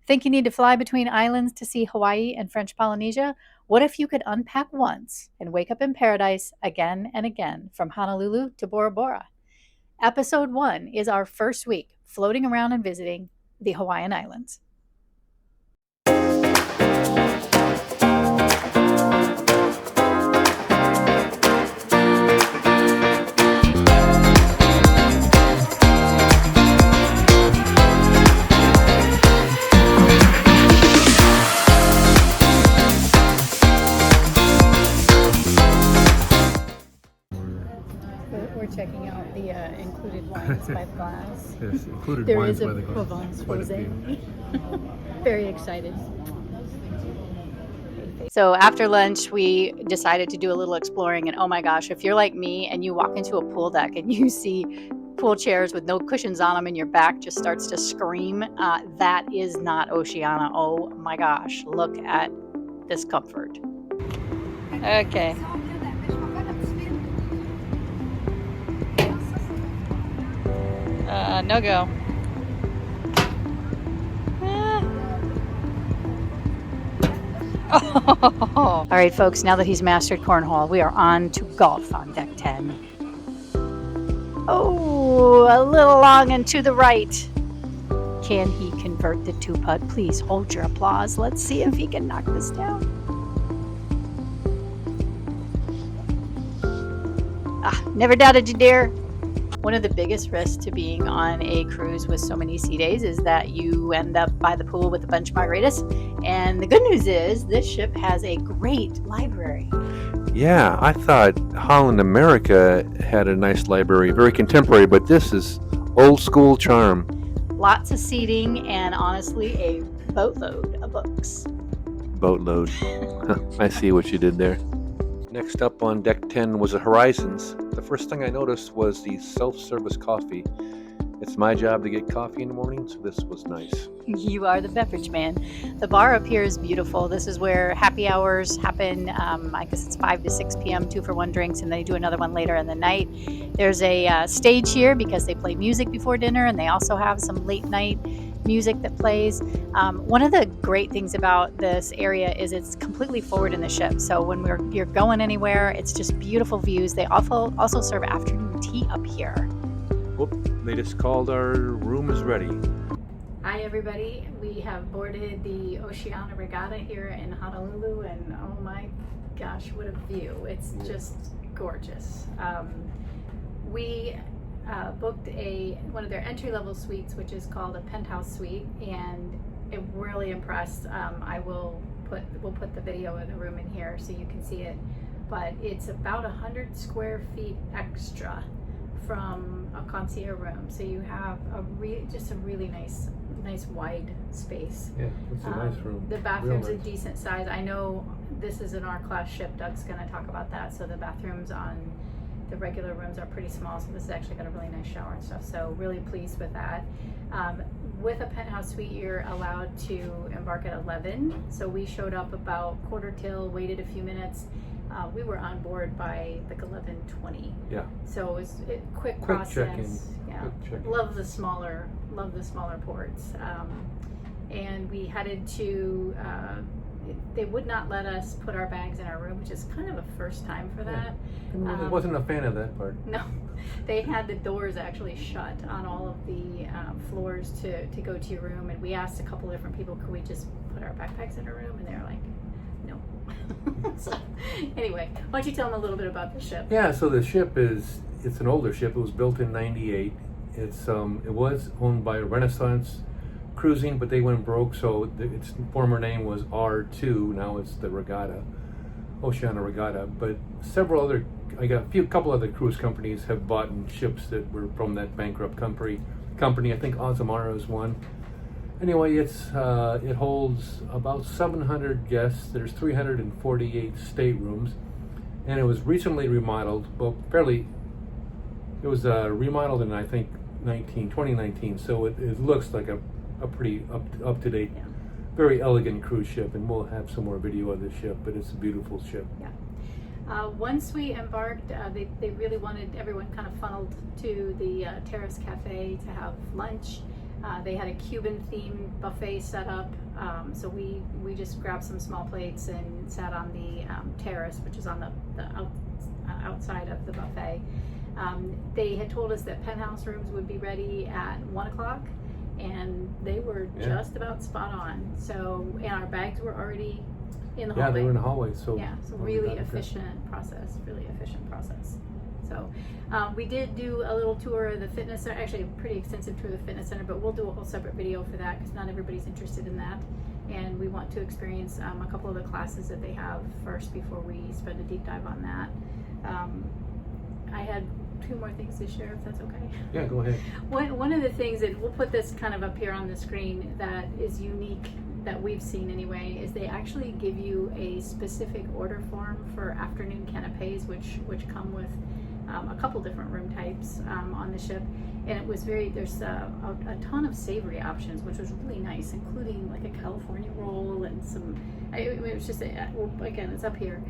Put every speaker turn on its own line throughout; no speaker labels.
Think you need to fly between islands to see Hawaii and French Polynesia? What if you could unpack once and wake up in paradise again and again from Honolulu to Bora Bora? Episode 1 is our first week floating around and visiting the Hawaiian Islands. We're checking out the included wines by the glass.
Yes, included
There
wines
is a
by the glass.
Provence
Quite a
rosé. Very excited. So after lunch, we decided to do a little exploring. And oh my gosh, if you're like me and you walk into a pool deck and you see pool chairs with no cushions on them and your back just starts to scream, that is not Oceania. Oh my gosh, look at this comfort. Okay. No go. Oh. All right, folks, now that he's mastered cornhole, we are on to golf on deck 10. Oh, a little long and to the right. Can he convert the 2-putt? Please hold your applause. Let's see if he can knock this down. Never doubted you, dear. One of the biggest risks to being on a cruise with so many sea days is that you end up by the pool with a bunch of margaritas. And the good news is this ship has a great library.
Yeah, I thought Holland America had a nice library, very contemporary, but this is old school charm.
Lots of seating and honestly a boatload of books.
Boatload. I see what you did there. Next up on deck 10 was the Horizons. The first thing I noticed was the self-service coffee. It's my job to get coffee in the morning, so this was nice.
You are the beverage man. The bar up here is beautiful. This is where happy hours happen. I guess it's 5 to 6 p.m., 2-for-1 drinks, and they do another one later in the night. There's a stage here because they play music before dinner, and they also have some late night music that plays. One of the great things about this area is it's completely forward in the ship. So when you're going anywhere, it's just beautiful views. They also serve afternoon tea up here.
Whoop, they just called our room is ready.
Hi everybody, we have boarded the Oceania Regatta here in Honolulu, and oh my gosh, what a view. It's just gorgeous. We booked one of their entry-level suites, which is called a penthouse suite, and I'm really impressed. We'll put the video of the room in here so you can see it, but it's about 100 square feet extra from a concierge room, so you have just a really nice wide space.
Yeah, it's a nice room.
The bathroom's
Real
a decent size. I know this is an R-class ship. Doug's going to talk about that. So the bathrooms on the regular rooms are pretty small, so this has actually got a really nice shower and stuff, so really pleased with that. With a penthouse suite, you're allowed to embark at 11, so we showed up about quarter till, waited a few minutes. We were on board by like 11:20.
Yeah.
So it was a quick process.
Check-in.
Yeah.
Quick check-in.
Love the smaller ports. And we headed to. They would not let us put our bags in our room, which is kind of a first time for that.
Yeah. I wasn't a fan of that part.
No, they had the doors actually shut on all of the floors to go to your room, and we asked a couple different people, could we just put our backpacks in our room, and they were like, no. So anyway, why don't you tell them a little bit about the ship?
Yeah, so the ship it's an older ship. It was built in '98. It was owned by Renaissance Cruising, but they went broke, so its former name was R2. Now it's the Regatta, Oceania Regatta. But couple other cruise companies have bought ships that were from that bankrupt company. I think Azamara is one. Anyway, it holds about 700 guests. There's 348 staterooms, and it was recently remodeled. Well, it was remodeled in I think 2019. So it looks like a pretty up to date, very elegant cruise ship, and we'll have some more video of the ship. But it's a beautiful ship.
Yeah. Once we embarked, they really wanted everyone kind of funneled to the Terrace Cafe to have lunch. They had a Cuban themed buffet set up, so we just grabbed some small plates and sat on the terrace, which is on the outside of the buffet. They had told us that penthouse rooms would be ready at 1 o'clock, and they were just about spot on. So, and our bags were already in the hallway.
Yeah, they were in the hallway. So
really efficient process. So we did do a little tour of the fitness center, actually a pretty extensive tour of the fitness center, but we'll do a whole separate video for that because not everybody's interested in that. And we want to experience a couple of the classes that they have first before we spend a deep dive on that. I had 2 more things to share, if that's okay.
Yeah, go ahead.
One of the things that we'll put this kind of up here on the screen that is unique that we've seen anyway is they actually give you a specific order form for afternoon canapes, which come with a couple different room types on the ship, and it was there's a ton of savory options, which was really nice, including like a California roll and some. It was just again, it's up here.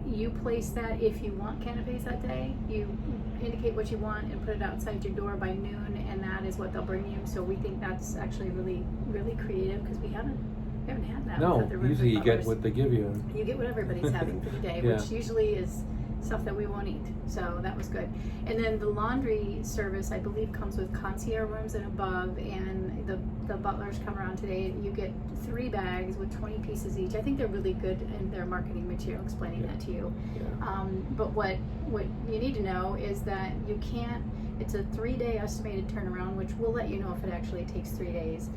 You place that if you want canapes that day. You indicate what you want and put it outside your door by noon, and that is what they'll bring you. So we think that's actually really, really creative because we haven't had that.
No, usually you get what they give you.
You get what everybody's having for the day, which usually is stuff that we won't eat. So that was good. And then the laundry service, I believe, comes with concierge rooms and above, and the butlers come around today. You get 3 bags with 20 pieces each. I think they're really good in their marketing material explaining that to you. Yeah. But what you need to know is that you can't, it's a 3-day estimated turnaround, which we'll let you know if it actually takes 3 days,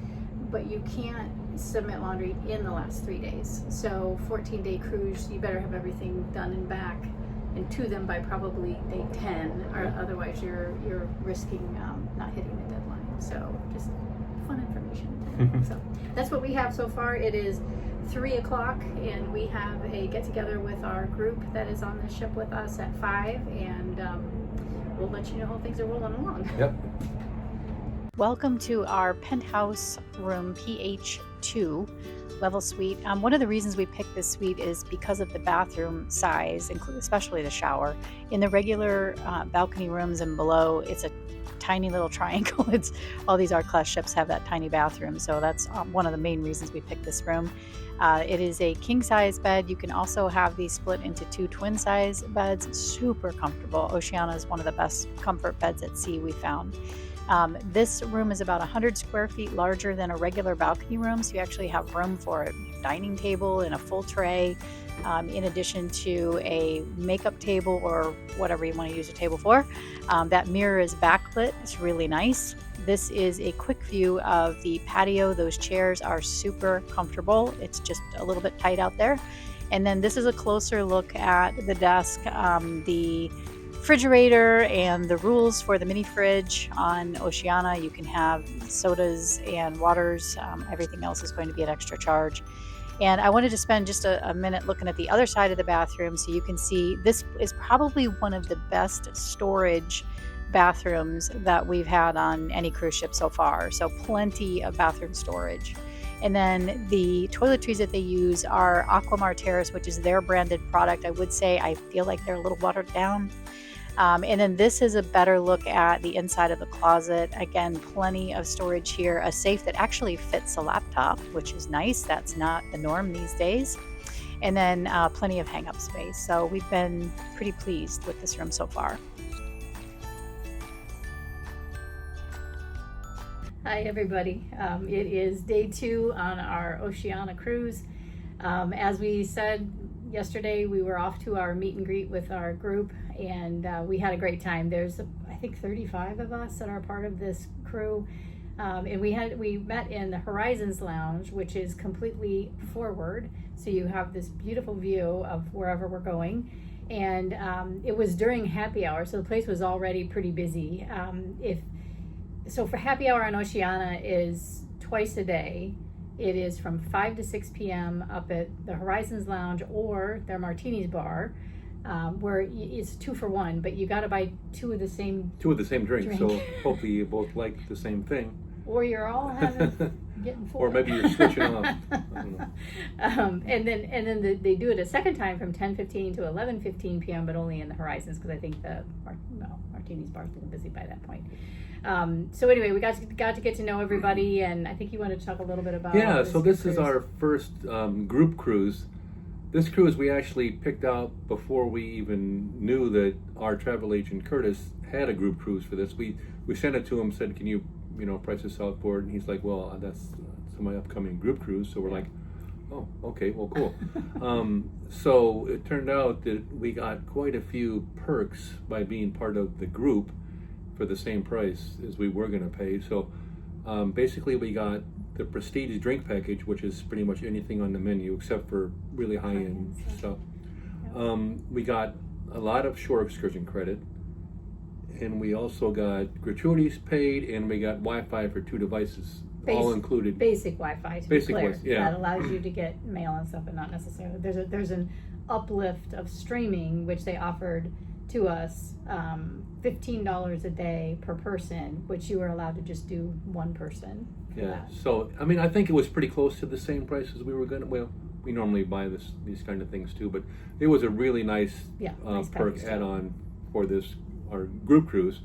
but you can't submit laundry in the last 3 days. So 14-day cruise, you better have everything done and back and to them by probably day 10, or otherwise you're risking not hitting the deadline. So just fun information. So that's what we have so far. It is 3 o'clock, and we have a get-together with our group that is on the ship with us at 5, and we'll let you know how things are rolling along.
Yep.
Welcome to our penthouse room PH2 level suite. One of the reasons we picked this suite is because of the bathroom size, especially the shower. In the regular balcony rooms and below, it's a tiny little triangle. It's all these art class ships have that tiny bathroom, so that's one of the main reasons we picked this room. It is a king size bed. You can also have these split into 2 twin size beds. Super comfortable. Oceania is one of the best comfort beds at sea we found. This room is about 100 square feet larger than a regular balcony room, so you actually have room for a dining table and a full tray, in addition to a makeup table or whatever you want to use a table for. That mirror is backlit. It's really nice. This is a quick view of the patio. Those chairs are super comfortable. It's just a little bit tight out there. And then this is a closer look at the desk, the refrigerator, and the rules for the mini fridge on Oceania. You can have sodas and waters. Everything else is going to be an extra charge. And I wanted to spend just a minute looking at the other side of the bathroom so you can see this is probably one of the best storage bathrooms that we've had on any cruise ship so far. So plenty of bathroom storage. And then the toiletries that they use are Aquamar Terrace, which is their branded product. I would say I feel like they're a little watered down. And then this is a better look at the inside of the closet. Again, plenty of storage here. A safe that actually fits a laptop, which is nice. That's not the norm these days. And then plenty of hang-up space. So we've been pretty pleased with this room so far.
Hi everybody. It is day 2 on our Oceania cruise. As we said yesterday, we were off to our meet and greet with our group, and we had a great time. There's I think 35 of us that are part of this crew, and we met in the Horizons Lounge, which is completely forward, so you have this beautiful view of wherever we're going. And it was during happy hour, so the place was already pretty busy. So for happy hour on Oceania is twice a day. It is from 5 to 6 p.m. up at the Horizons Lounge or their Martinis bar, where it's 2 for 1, but you got to buy 2 of the same
drink. So hopefully you both like the same thing.
or you're all getting full.
Or maybe you're switching off. I don't know.
And then they do it a second time from 10:15 to 11:15 p.m., but only in the Horizons because I think Martini's bar's been busy by that point. So anyway, we got to get to know everybody, and I think you wanted to talk a little bit about.
Yeah, so this is our first group cruise. This cruise we actually picked out before we even knew that our travel agent Curtis had a group cruise for this. We sent it to him, said, "Can you price this out for it?" And he's like, "Well, that's my upcoming group cruise." So we're like, "Oh, okay, well, cool." So it turned out that we got quite a few perks by being part of the group for the same price as we were going to pay. So basically we got the prestige drink package, which is pretty much anything on the menu except for really high-end stuff. We got a lot of shore excursion credit, and we also got gratuities paid, and we got Wi-Fi for 2 devices, all included.
Basic Wi-Fi, to be clear.
Yeah.
That allows you to get mail and stuff, but not necessarily. There's an uplift of streaming, which they offered to us, $15 a day per person, which you were allowed to just do one person.
Yeah, so I mean, I think it was pretty close to the same price as we were gonna. Well, we normally buy these kind of things too, but it was a really nice perk add-on for our group cruise,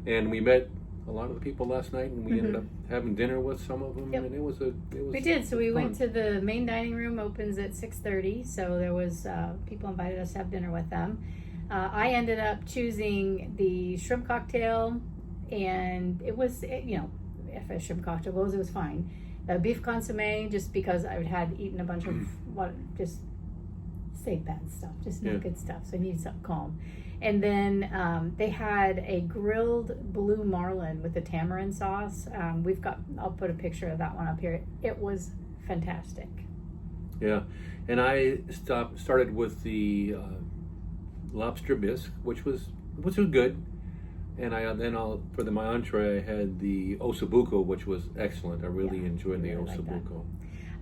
and we met a lot of the people last night, and we ended up having dinner with some of them, and it was.
We did. So we went to the main dining room. Opens at 6:30, so there was people invited us to have dinner with them. I ended up choosing the shrimp cocktail, and it was, if a shrimp cocktail goes, it was fine. Beef consomme, just because I had eaten a bunch of just steak bad stuff, just not good stuff, so I needed something calm. And then they had a grilled blue marlin with the tamarind sauce. I'll put a picture of that one up here. It was fantastic. Yeah,
and I started with the lobster bisque, which was good, and for my entree I had the ossobuco, which was excellent. I really enjoyed the ossobuco.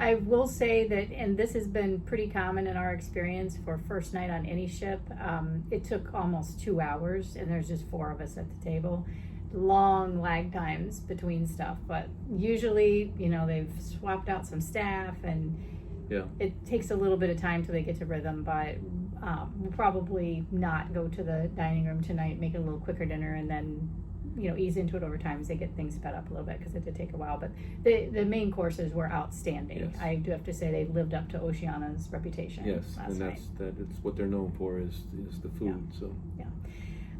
I will say that, and this has been pretty common in our experience for first night on any ship, it took almost 2 hours, and there's just 4 of us at the table. Long lag times between stuff, but usually, they've swapped out some staff, and it takes a little bit of time till they get to rhythm, but we'll probably not go to the dining room tonight, make it a little quicker dinner, and then ease into it over time as they get things sped up a little bit, because it did take a while. But the main courses were outstanding.
Yes.
I do have to say they lived up to Oceania's reputation.
Yes, and that's what they're known for is the food. So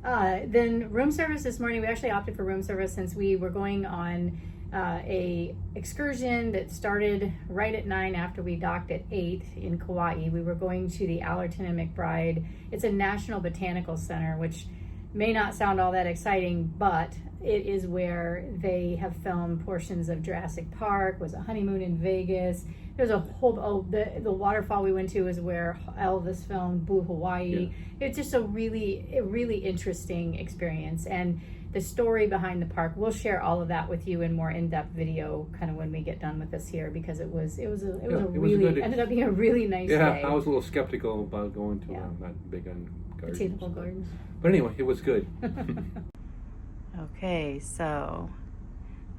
then room service this morning, we actually opted for room service since we were going on a excursion that started right at 9 after we docked at 8 in Kauai. We were going to the Allerton and McBride. It's a National Botanical Center, which may not sound all that exciting, but it is where they have filmed portions of Jurassic Park, was a honeymoon in Vegas. There's a whole, the waterfall we went to is where Elvis filmed Blue Hawaii. It's just a really interesting experience. And the story behind the park, we'll share all of that with you in more in-depth video kind of when we get done with this here, because it ended up being a really nice day.
I was a little skeptical about going to I'm not big on gardens.
Botanical gardens.
But anyway, it was good.
Okay, so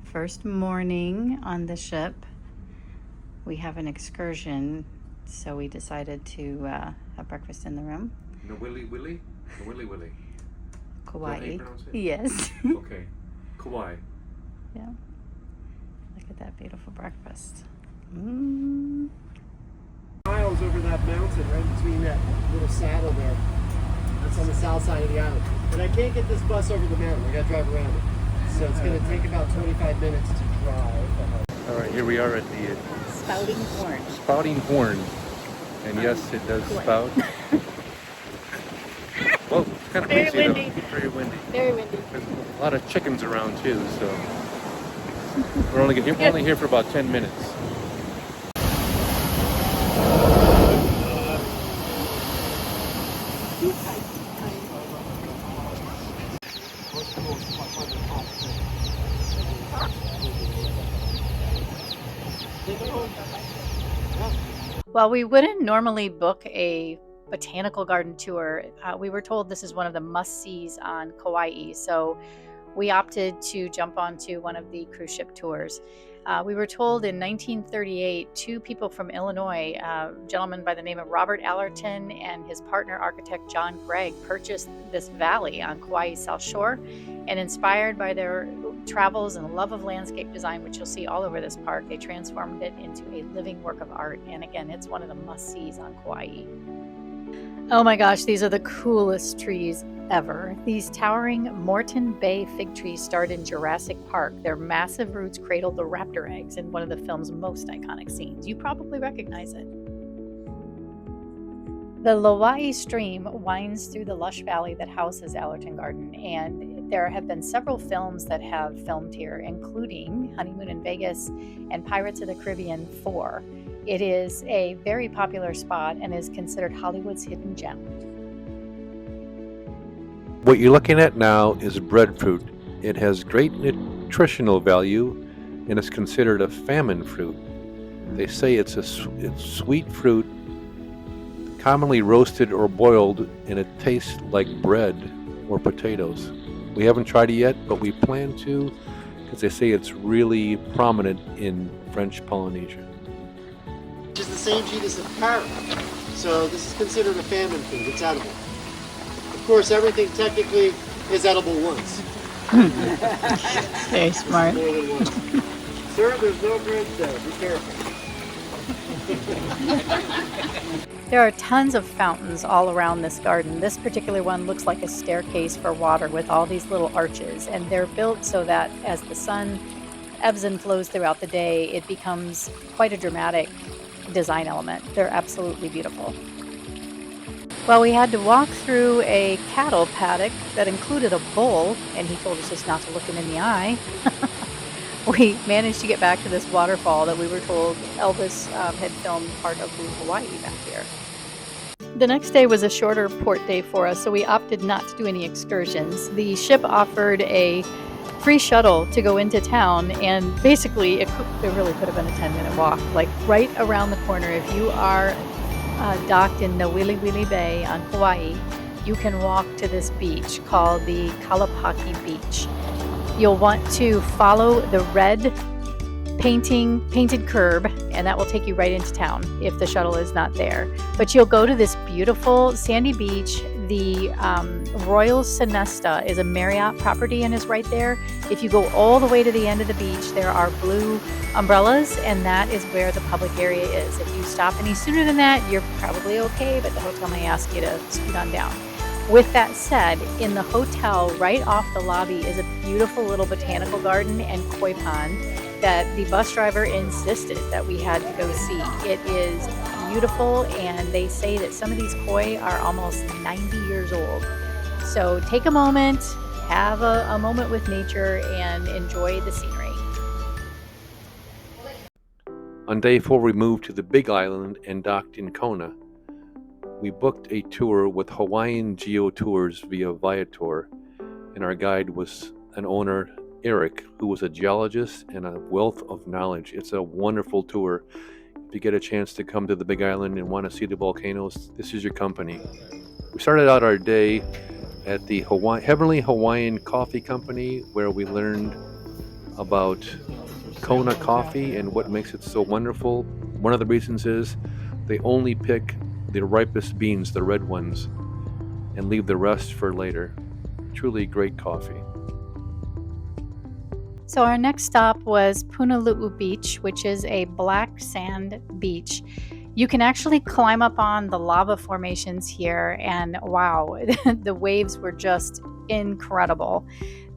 first morning on the ship, we have an excursion, so we decided to have breakfast in the room.
The Willy Willy?
Kauai.
Is that how you pronounce it?
Yes.
Okay. Kauai.
Yeah. Look at that beautiful breakfast.
Miles over that mountain, right between that little saddle there. That's on the south side of the island. But I can't get this bus over the mountain. I gotta drive around it. So it's gonna take about 25 minutes to drive.
All right, here we are at the Spouting Horn. And yes, it does spout. Well, it's kind of
Very
breezy
windy.
though. Very windy.
Very windy.
There's a lot of chickens around too, so we're only here for about 10 minutes.
Well, we wouldn't normally book a botanical garden tour. We were told this is one of the must-sees on Kauai, so we opted to jump onto one of the cruise ship tours. We were told in 1938, two people from Illinois, a gentleman by the name of Robert Allerton and his partner architect John Gregg, purchased this valley on Kauai's South Shore, and inspired by their travels and love of landscape design, which you'll see all over this park, they transformed it into a living work of art. And again, it's one of the must-sees on Kauai. Oh my gosh, these are the coolest trees ever. These towering Moreton Bay fig trees starred in Jurassic Park. Their massive roots cradled the raptor eggs in one of the film's most iconic scenes. You probably recognize it. The Lauai stream winds through the lush valley that houses Allerton Garden, and there have been several films that have filmed here, including Honeymoon in Vegas and Pirates of the Caribbean 4. It is a very popular spot and is considered Hollywood's hidden gem.
What you're looking at now is breadfruit. It has great nutritional value and is considered a famine fruit. They say it's sweet fruit, commonly roasted or boiled, and it tastes like bread or potatoes. We haven't tried it yet, but we plan to because they say it's really prominent in French Polynesia.
Which is the same genus of parrot. So this is considered a famine food. It's edible. Of course, everything technically is edible once.
Very smart.
More than once. Sir, there's no bridge there. Be careful.
There are tons of fountains all around this garden. This particular one looks like a staircase for water with all these little arches, and they're built so that as the sun ebbs and flows throughout the day, it becomes quite a dramatic design element. They're absolutely beautiful. Well, we had to walk through a cattle paddock that included a bull, and he told us just not to look him in the eye. We managed to get back to this waterfall that we were told Elvis had filmed part of Blue Hawaii back here. The next day was a shorter port day for us, so we opted not to do any excursions. The ship offered a free shuttle to go into town, and basically it really could have been a 10-minute walk, like right around the corner. If you are docked in the Wili Bay on Hawaii, you can walk to this beach called the Kalapaki Beach. You'll want to follow the red painted curb, and that will take you right into town if the shuttle is not there. But you'll go to this beautiful sandy beach. The Royal Sonesta is a Marriott property and is right there. If you go all the way to the end of the beach, there are blue umbrellas, and that is where the public area is. If you stop any sooner than that, you're probably okay, but the hotel may ask you to scoot on down. With that said, in the hotel right off the lobby is a beautiful little botanical garden and koi pond that the bus driver insisted that we had to go see. It is beautiful, and they say that some of these koi are almost 90 years old. So take a moment, have a moment with nature, and enjoy the scenery.
On day 4, we moved to the Big Island and docked in Kona. We booked a tour with Hawaiian Geo Tours via Viator, and our guide was an owner, Eric, who was a geologist and a wealth of knowledge. It's a wonderful tour. If you get a chance to come to the Big Island and want to see the volcanoes, this is your company. We started out our day at the Heavenly Hawaiian Coffee Company, where we learned about Kona coffee and what makes it so wonderful. One of the reasons is they only pick the ripest beans, the red ones, and leave the rest for later. Truly great coffee.
So our next stop was Punalu'u Beach, which is a black sand beach. You can actually climb up on the lava formations here, and wow, the waves were just incredible.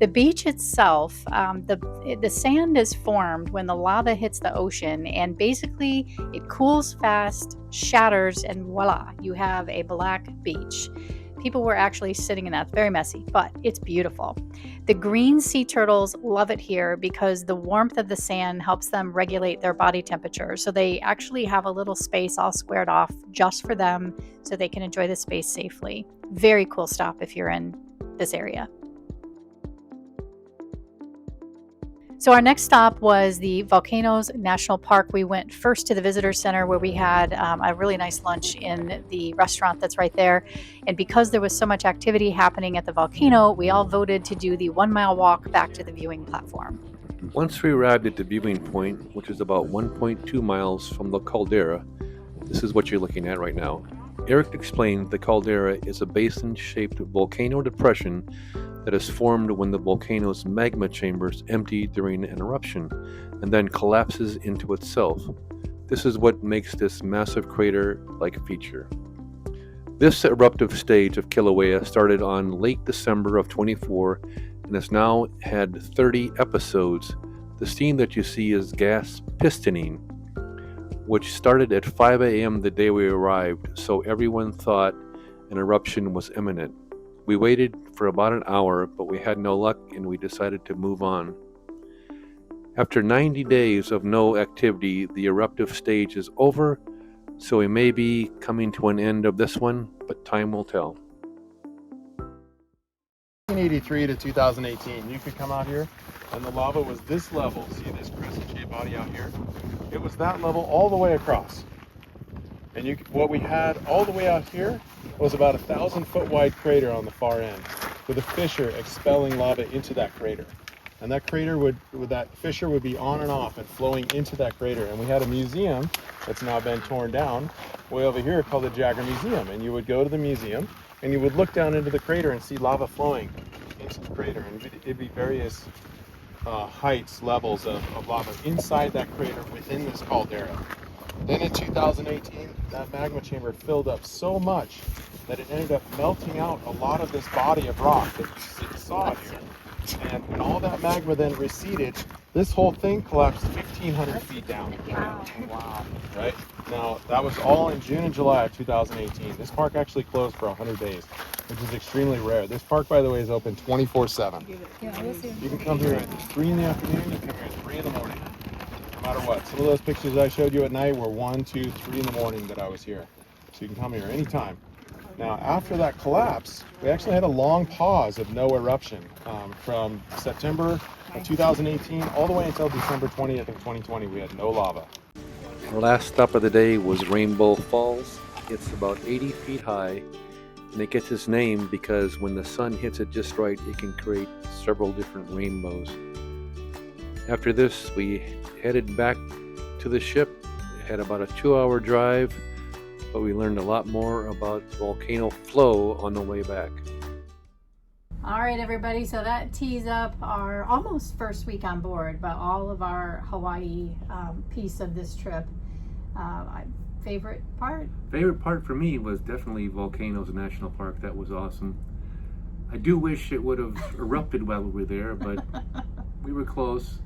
The beach itself, the sand is formed when the lava hits the ocean, and basically it cools fast, shatters, and voila, you have a black beach. People were actually sitting in that. Very messy, but it's beautiful. The green sea turtles love it here because the warmth of the sand helps them regulate their body temperature. So they actually have a little space all squared off just for them so they can enjoy the space safely. Very cool stop if you're in this area. So our next stop was the Volcanoes National Park. We went first to the visitor center where we had a really nice lunch in the restaurant that's right there. And because there was so much activity happening at the volcano, we all voted to do the 1 mile walk back to the viewing platform.
Once we arrived at the viewing point, which is about 1.2 miles from the caldera, this is what you're looking at right now. Eric explained the caldera is a basin-shaped volcano depression that is formed when the volcano's magma chambers empty during an eruption and then collapses into itself. This is what makes this massive crater-like feature. This eruptive stage of Kilauea started on late December of 24 and has now had 30 episodes. The steam that you see is gas pistoning, which started at 5 a.m. the day we arrived, so everyone thought an eruption was imminent. We waited for about an hour, but we had no luck and we decided to move on. After 90 days of no activity, the eruptive stage is over, so we may be coming to an end of this one, but time will tell.
1983 to 2018, you could come out here and the lava was this level. See this crescent-shaped body out here? It was that level all the way across. And what we had all the way out here was about a 1,000-foot wide crater on the far end, with a fissure expelling lava into that crater. And that crater that fissure would be on and off and flowing into that crater. And we had a museum that's now been torn down way over here called the Jagger Museum. And you would go to the museum and you would look down into the crater and see lava flowing into the crater. And it'd be various heights, levels of lava inside that crater within this caldera. Then in 2018, that magma chamber filled up so much that it ended up melting out a lot of this body of rock that you saw here. And when all that magma then receded, this whole thing collapsed 1,500 feet down.
Wow.
Right? Now, that was all in June and July of 2018. This park actually closed for 100 days, which is extremely rare. This park, by the way, is open 24/7. You can come here at 3 in the afternoon, you can come here at 3 in the morning. No matter what. Some of those pictures I showed you at night were 1, 2, 3 in the morning that I was here. So you can come here anytime. Now, after that collapse, we actually had a long pause of no eruption from September of 2018 all the way until December 20th of 2020. We had no lava.
Our last stop of the day was Rainbow Falls. It's about 80 feet high, and it gets its name because when the sun hits it just right, it can create several different rainbows. After this, we headed back to the ship. It had about a 2-hour drive, but we learned a lot more about volcano flow on the way back.
All right, everybody, so that tees up our almost first week on board, but all of our Hawaii piece of this trip. Favorite part?
Favorite part for me was definitely Volcanoes National Park. That was awesome. I do wish it would have erupted while we were there, but we were close.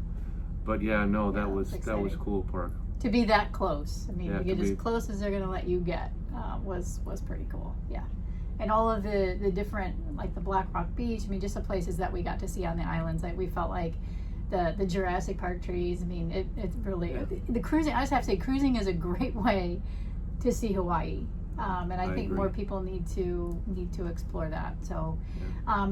But yeah, no, that was cool park.
To be that close, I mean,
Yeah,
to get
to
as
be-
close as they're gonna let you get was pretty cool. Yeah, and all of the different, like the Black Rock Beach. I mean, just the places that we got to see on the islands. Like we felt like the Jurassic Park trees. I mean, it's really the cruising. I just have to say, cruising is a great way to see Hawaii. And I think
agree.
more people need to explore that. So,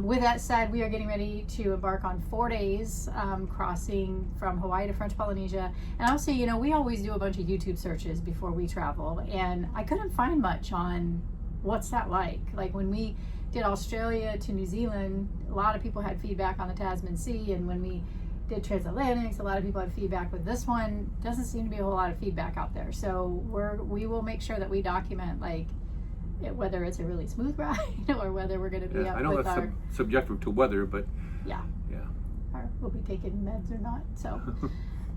with that said, we are getting ready to embark on 4 days crossing from Hawaii to French Polynesia. And I'll say, you know, we always do a bunch of YouTube searches before we travel, and I couldn't find much on what's that like. Like when we did Australia to New Zealand, a lot of people had feedback on the Tasman Sea, and when we did Transatlantics, a lot of people had feedback. With this one, doesn't seem to be a whole lot of feedback out there. So we will make sure that we document whether it's a really smooth ride or whether we're going to be up
I know
with
that's
our
subjective to weather, but
yeah, or we'll be taking meds or not. So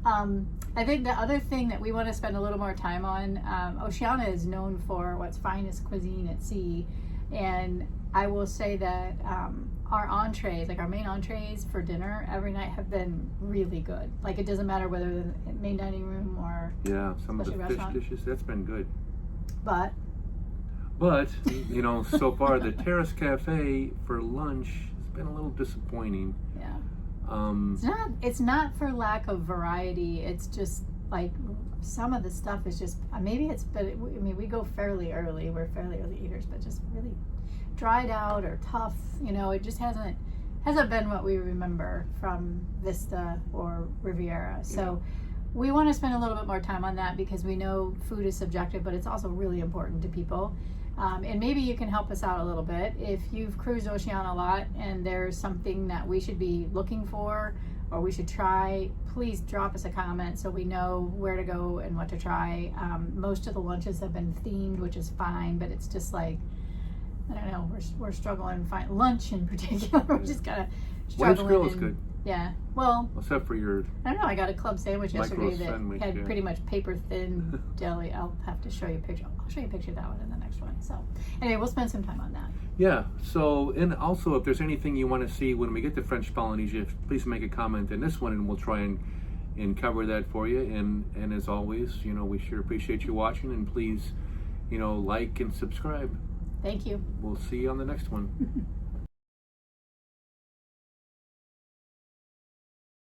I think the other thing that we want to spend a little more time on, Oceania is known for what's finest cuisine at sea, and I will say that our entrees, like our main entrees for dinner every night, have been really good. Like it doesn't matter whether the main dining room or
some of the
especially
fish
restaurant.
dishes, that's been good.
But
you know, so far the Terrace Cafe for lunch has been a little disappointing.
yeah, it's not for lack of variety. It's just like some of the stuff is just we go fairly early. We're fairly early eaters, but just really dried out or tough. You know, it just hasn't hasn't been what we remember from Vista or Riviera. So we want to spend a little bit more time on that because we know food is subjective, but it's also really important to people. And maybe you can help us out a little bit. If you've cruised Oceania a lot and there's something that we should be looking for or we should try, please drop us a comment so we know where to go and what to try. Most of the lunches have been themed, which is fine, but it's just like, I don't know, we're struggling to find lunch in particular. We're just kind of
Wedge
struggling.
grill is good.
Yeah, well,
Except for your
I don't know. I got a club sandwich
Micro
yesterday that
sandwich,
had
yeah.
pretty much paper thin deli. I'll have to show you a picture. I'll show you a picture of that one in the next one. So anyway, we'll spend some time on that.
Yeah, so, and also if there's anything you want to see when we get to French Polynesia, please make a comment in this one and we'll try and cover that for you. And as always, you know, we sure appreciate you watching, and please, you know, like and subscribe.
Thank you.
We'll see you on the next one.